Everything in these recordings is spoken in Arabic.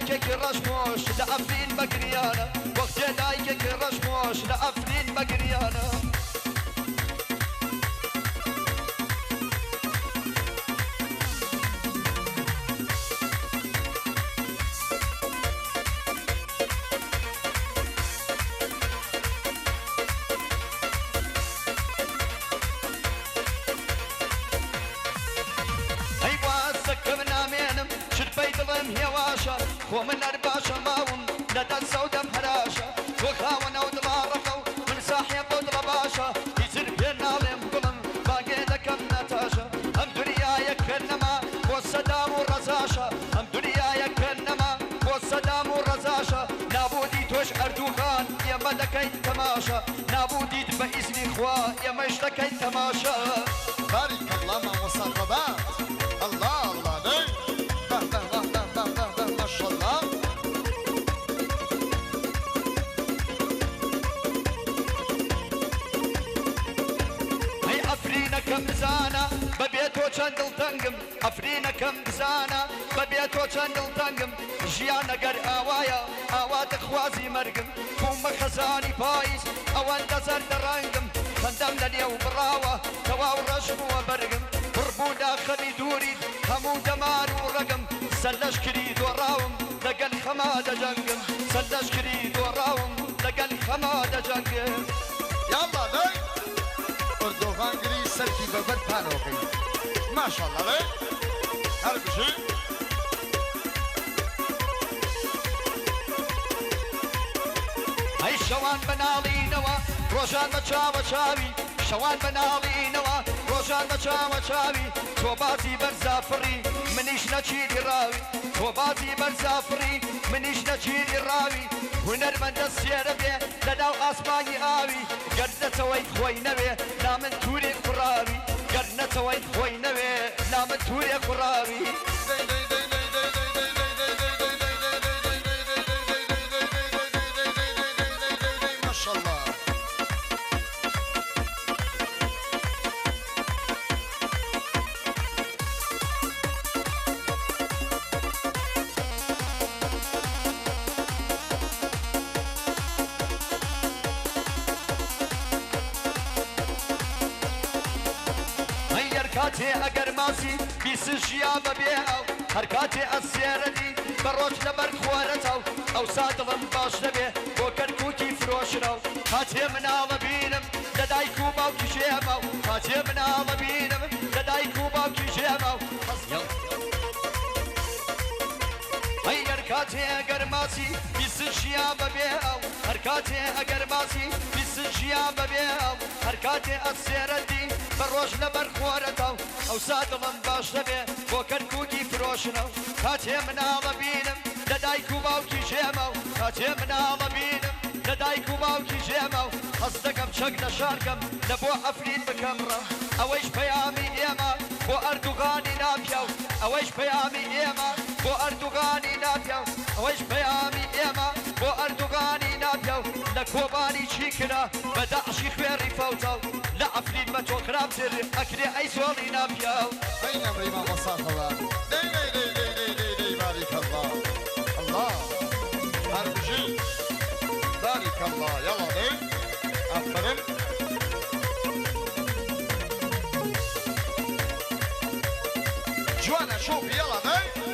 دایکێک ڕەشمۆش لە ئەفرین بەگریانە وەختێ دایکێک ڕەشمۆش لە ئەفرین بەگریانە خۆ من ئەرباشە ماوم لەدەست سەودەم هەراشە تۆ خاوەنە و دڵاڕەقە و من ساحێ بۆ دڵە باشە هیچر پێ ناڵێم گوڵم باگێ دەکەم نەتاشە ئەم دنیایە کردنەما بۆ سەدام و ڕەزاشە ئەم دنیایە کردنەما بۆ سەدام و ڕەزاشە نابودی تۆش ئەردوغان ئێمە دەکەین تەماشە نابودیت بە ئیزنی خوا ئێمەش دەکەین تەماشە بارك الله مامۆستا ڕەبات الله الله دەی ما شاء الله هەی ئەفرینەکەم بزانە بەبێ تۆ چەند دڵتەنگم ئەفرینەکەم بزانە بەبێ تۆ چەند دڵتەنگم ژیان ئەگەر ئاوایە ئاوا دەخوازی مەرگم کومە خەزانی پاییز ئەوەندە زەردە ڕەنگم خەندەم لە نێو بڕاوە تەواو ڕەشبووە بەرگم پڕبوو داخەنی دووریت هەموو دەمار و ڕەگم سەرلەشکری دۆڕاوم لەگەل خەما دەجەنگم سەرلەشکری دۆڕاوم لەگەل خەما دەجەنگم يلا دەی ئەردۆغان گری سەرکی بەبەر پانەوەکەی ماشاءالله دەی هەر بژی هەی شەوان بەناڵینەوە ڕۆژان بە چاوە چاوی شەوان بەناڵینەوە ڕۆژان بە چاوە چاوی تۆ بازی بەرزافڕی منیش نەچیری ڕاوی تۆ بازی بەرزافڕی منیش نەچیری ڕاوی هونەرمەندە سێرە بێ لەناو ئاسمانی ئاوی گەر نەتەوەی خۆی نەوێ نامن توورێ کوڕاوی گەر نەتەوەی خۆی نەوێ نامن توورێ کوڕاوی کاتێ ئەگەر ماسی بیسژیا بەبێ ئەو هەر کاتێ ئەسێرەدی بەڕۆژ لەبەر خوارەتەو ئەو سادڵم باش دەبێ بۆ کەرکووکی فرۆشرە و کاتێ مناڵە بینم لە دایک و باوکی ژێمە و کاتێ مناڵە بینم لە دایک و باوکی ژێمە و هەی هەر کاتێ ئەگەر ماسی بیسژیا بەبێ ئەو هەر کاتێ ئەگەر ماسی بیسژیا بەبێ ئەو هەر کاتێ ئەسێرەدی بەڕۆژ لەبەر خۆرەتەو ئەو سادڵم باش دەبێ بۆ کەرکووکی فرۆشنە و کاتێ مناڵە بینم لە دایک و باوکی ژێمە و کاتێ مناڵە بینم لە دایک و باوکی ژێمە و هەز دەکەم چەک لە شارکەم لە بۆ ئەفرین بکەمڕە ئەوەیش پەیامی ئێمە بۆ ئەردوغانی ناپیا و ئەوەیش پەیامی ئێمە بۆ ئەردوغانی ناپیا و ئەوەیش پەیامی ئێمە بۆ ئەردوغانی ناپیا و لە کۆبانی چی کرا بە داعشی خوێڕی فەوتە و لە ئەفرین بە تۆ خراپتر ئەکرێ ئەی زۆڵی ناپیا و بين أمري ما مصاحبة دي دي دي دي دي دي دي بارك الله الله هربجي بارك الله يلا دي أفرم جوانا شوف يلا دي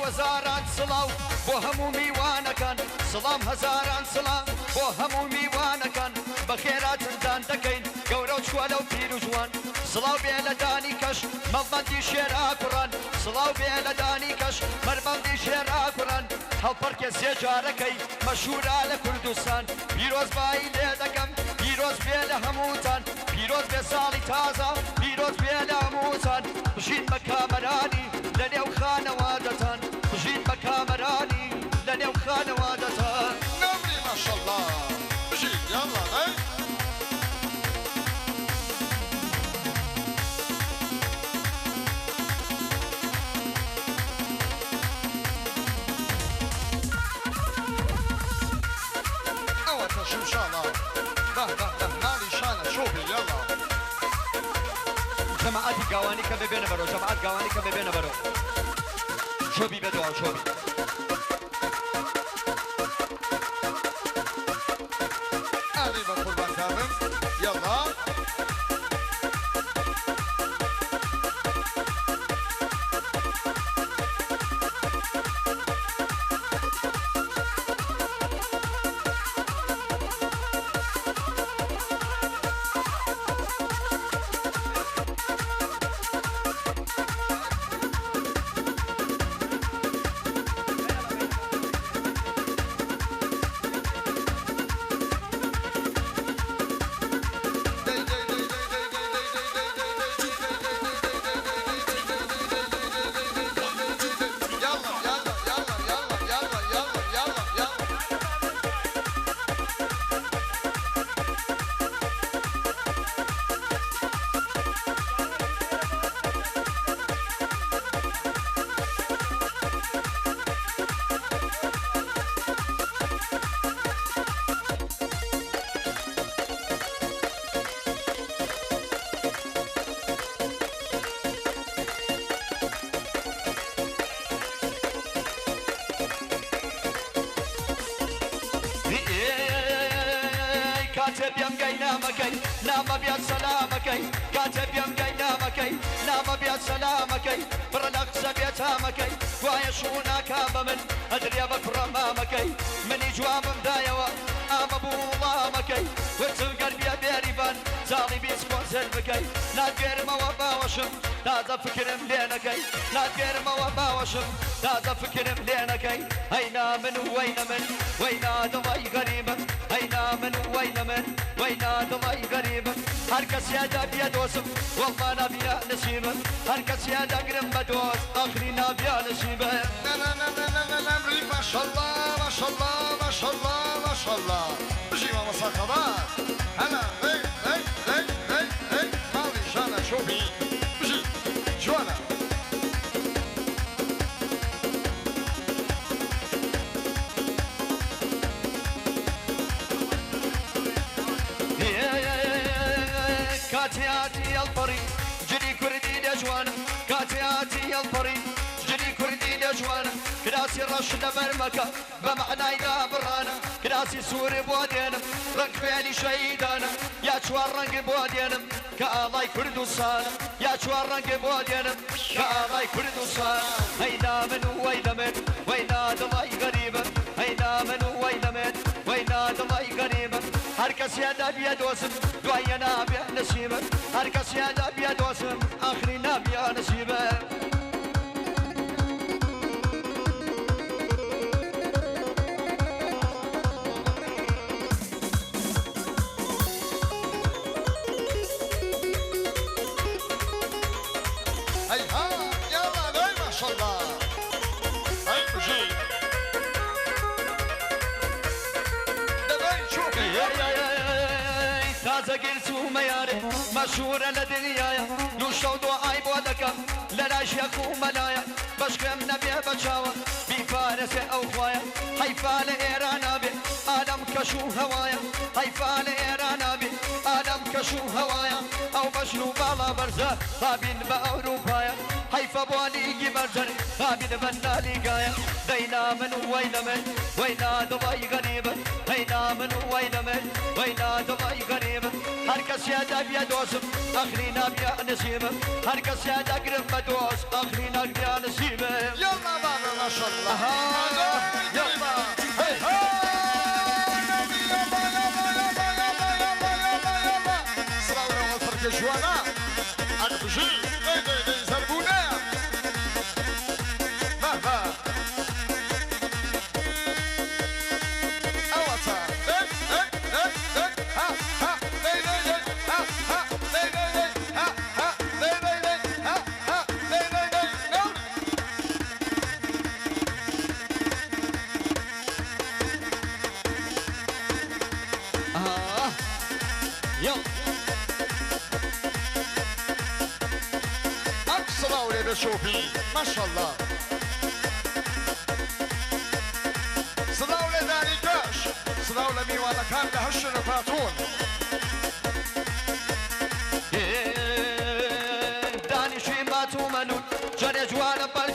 هزاران سڵاو بۆ هەموو میوانەکان سڵام هزاران سڵام بۆ هەموو میوانەکان بە خێراتندان دەکەین گەورە و چووە لەو پیر و جوان سڵاو بێ لە دانی کەش مەڵبەندی شێرا کوڕان سڵاو بێ لە دانی کەش مەربەندی شێرا کوڕان هەڵپەرکێ سێ جارەکەی مەشهورە لە کوردستان پیرۆز بایی لێ دەکەم پیرۆز بێ لە هەمووتان پیرۆز بێ ساڵی تازە پیرۆز بێ لە هەمووتان بژین بە کامەرانی لە نێو خانەوادەتان بژین بە کامەرانی لە نێو خانەوادەتان نمري ما شاء الله بجي يلا هاي قواني كبيبين برو جماعة قواني كبيبين برو شوبي بدوا شوبي هذه بقربان كامل يلا كاتب يمقي نامكي نام بيا سلامكي كاتب يمقي نامكي نام بيا سلامكي برنقص بيت هامكي ويشونا كابمن ادري بكر امامكي مني جواب مدايوا ام ابو ضامكي وتلقى بيا بيريبان زالي بيسكون سلبكي لا تقير موابا وشم تازا فكر ملينكي لا تقير موابا وشم تازا فكر ملينكي هينا من وينا دمي غريبا هينا من وينا دمي غريبا هركس يا داب يا دوسم والله نبيا نسيبا هركس يا دقرم بدوس اخري نبيا نسيبا لا لا لا لا لا لا ما شاء الله ما شاء الله ما شاء الله ما شاء الله بجي ماما صاحبات هلا هي ماضي جانا شوفي بجي جوانا كاتياتي الطريق جري كردي دجوانا كاتياتي الطريق جري كردي دجوانا كراسي رشد برمكة بمعنى إذا برانا كراسي سوري بودينا رنك فعلي شهيدانا يا شوار رنك بودينا كاضاي كردستان يا شوار رنك بودينا كاضاي كردستان هينا من وينا دمي غريبا هينا من وينا دمي غريبا هركس يا داب يا دوسم دوايا نابيا نسيبا هركس يا داب يا دوسم اخري نابيا نسيبا هيها يلا غير ما شاء الله هاي بجي تازه قلتو مياري مشهورة لدنيايا نوشو دعاي بودكا للا شيخو ملايا بشكم نبي بشاوة بفارس او خوايا حيفال ايرانا بي آدم كشو هوايا حيفال ايرانا بي آدم كشو هوايا او بشنو بالا برزا طابين باوروبايا حيفا بواليجي برزر طابين بنالي قايا دينا من وينا دبي غريبا هينا من وينا دبي غريبا هركس يا داب يا دوسم اخري نبيا نسيبا هركس يا دقرب بدوس اخري نبيا نسيبا يلا بابا ما شاء الله يلا صراونا والفرق جوانا انا بجي زربونا مهما اوتا شوفي ما شاء الله صداو لداني كاش صداو لمي وانا كان لهش الفاتون داني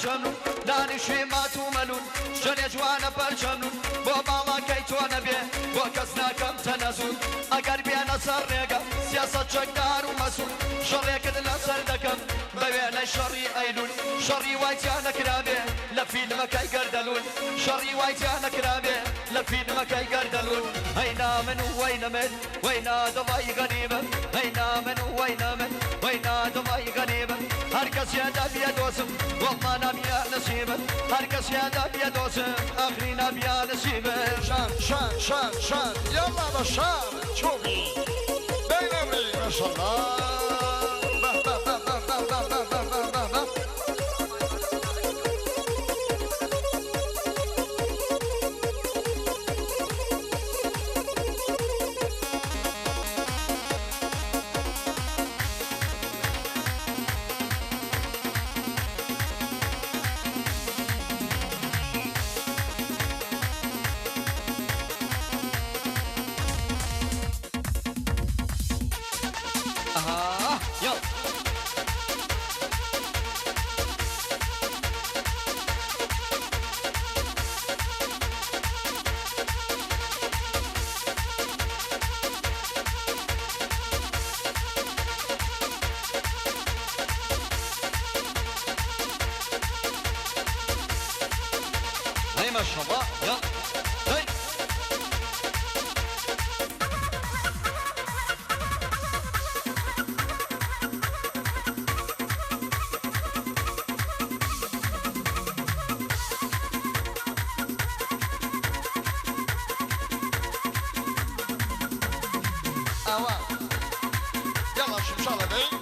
پەرچەنون لانی شێمات و مەلون ژەنێ جوانە پەرچەنون بۆ ماڵاکەی تۆ نەبێ بۆ کەس ناکەم تەنەزون ئەگەر بێنە سەر ڕێگە سیاسەت چەکدار و مەسوول شەڕێکت لەسەر دەکەم بەوێنەی شەڕی ئەیلول شەڕی وایتیان نەکرابێ لە فیلمەکەی گەردەلوون شەڕی وایتیان نەکرابێ لە فیلمەکەی گەردەلوون هەینا من و وەینە من وەینا دڵی غەنیمە هەینا من و وەینە من وەینا دڵی غەنیمە هەر کەسیاندا بێ دۆزم وەڵڵا نابیا نەسیبە هەر کەسیاندا بێ دۆزم ئەخری نابیا نەسیبە شان شان شان شان يلا بشار شوفي بين امري ما شاء الله ما شاء الله يلا هاي يلا شمشالة بي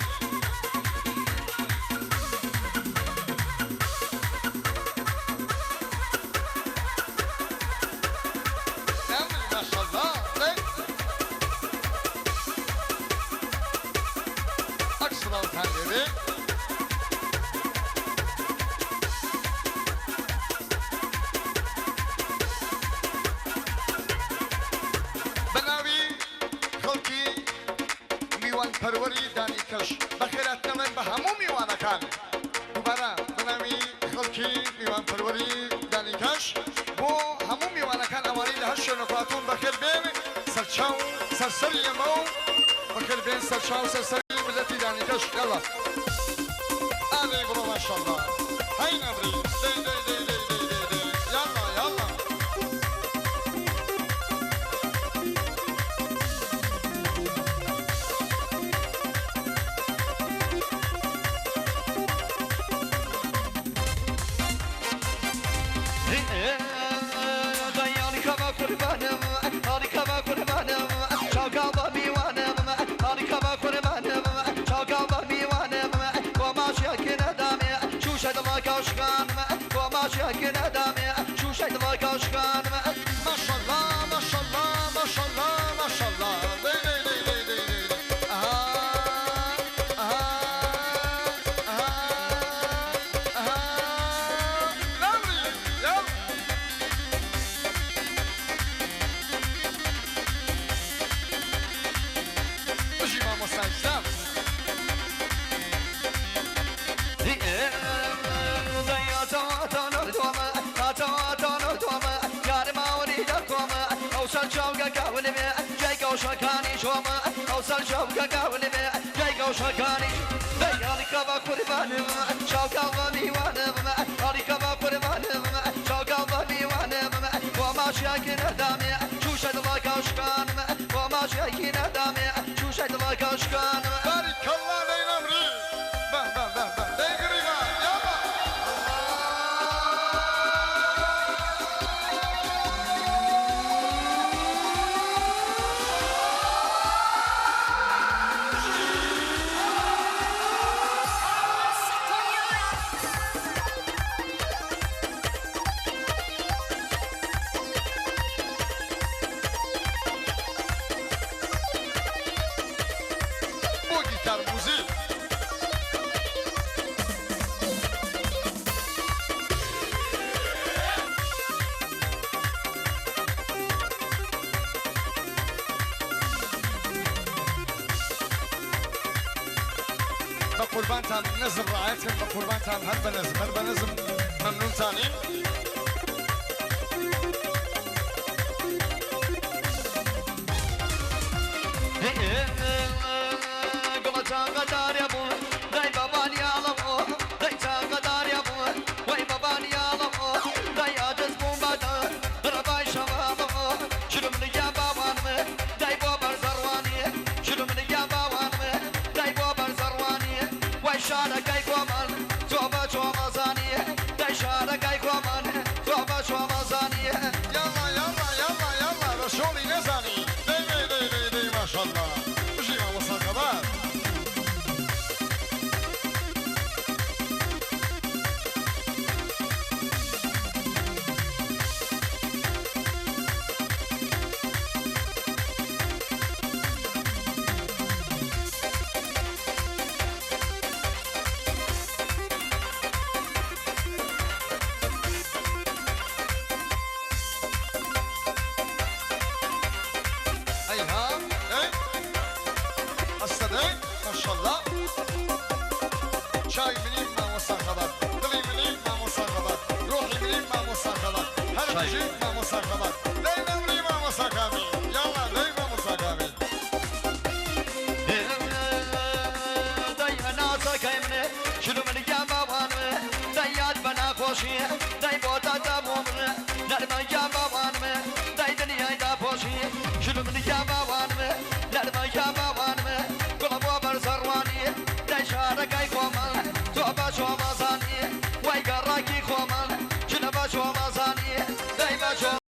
پروری دانی کش بخیرت نمن به همون میوانه کن دوباره بنامی خلکی میوان پروری دانی کش بو همون میوانه کن اوانی لهش نکاتون بخیر بین سرچاو سرسری مو بخیر بین سرچاو سرسری ملتی دانی کش یلا آلی برو ماشالله های نبری دی دی دی دی دی دی دی یلا یلا ما شاء الله ما شاء الله ما شاء الله ما شاء الله دي دي دي دي دي دي اها اها اها اها نمري يلا اجي ماما سلسل شكاني شوما أوصل شوكا قولي جاي شكاني بيالي كبا قربان شوكا وميوان هاري كبا قربان شوكا وميوان وما شاكين دامي شوشة الله كاشكان وما شاكين دامي شوشة الله كاشكان بارك الله لين أمري به به به به ديقري ما يلا بقربانتان نزم رعايتكم بقربانتان هر بنزم ممنون تانين قمتا قدار يا ابو داي بابان يا لبو داي تا قدار يا ابو وي بابان يا لبو داي عجز بومبادا رباي شبابو شنو من يا بابان داي بابر زرواني شنو من يا بابان داي بابر زرواني وي شارك اي قومان توبا توبا زاني داي شارك اي قومان توبا توبا زاني يلا رسولي نزاني دي ما شاء الله وجي ما وصل كبار ما شاء الله شاي منين ما وصل خبر دلي منين ما وصل خبر روحي منين ما وصل خبر هلا تجيب ما وصل خبر دايما منين ما وصل خبر يلا دايما وصل خبر داي انا سكيمني شنو من يا بابان دايات بنا خوشي داي بوتا تابوم نرمى يا بابان داي دنيا دا خوشي شنو من يا بابان نرمى يا بابان قلبو برزرواني داي شارك اي قومان توبا شو مزاني واي قراكي قومان شنو با شو مزاني داي با شو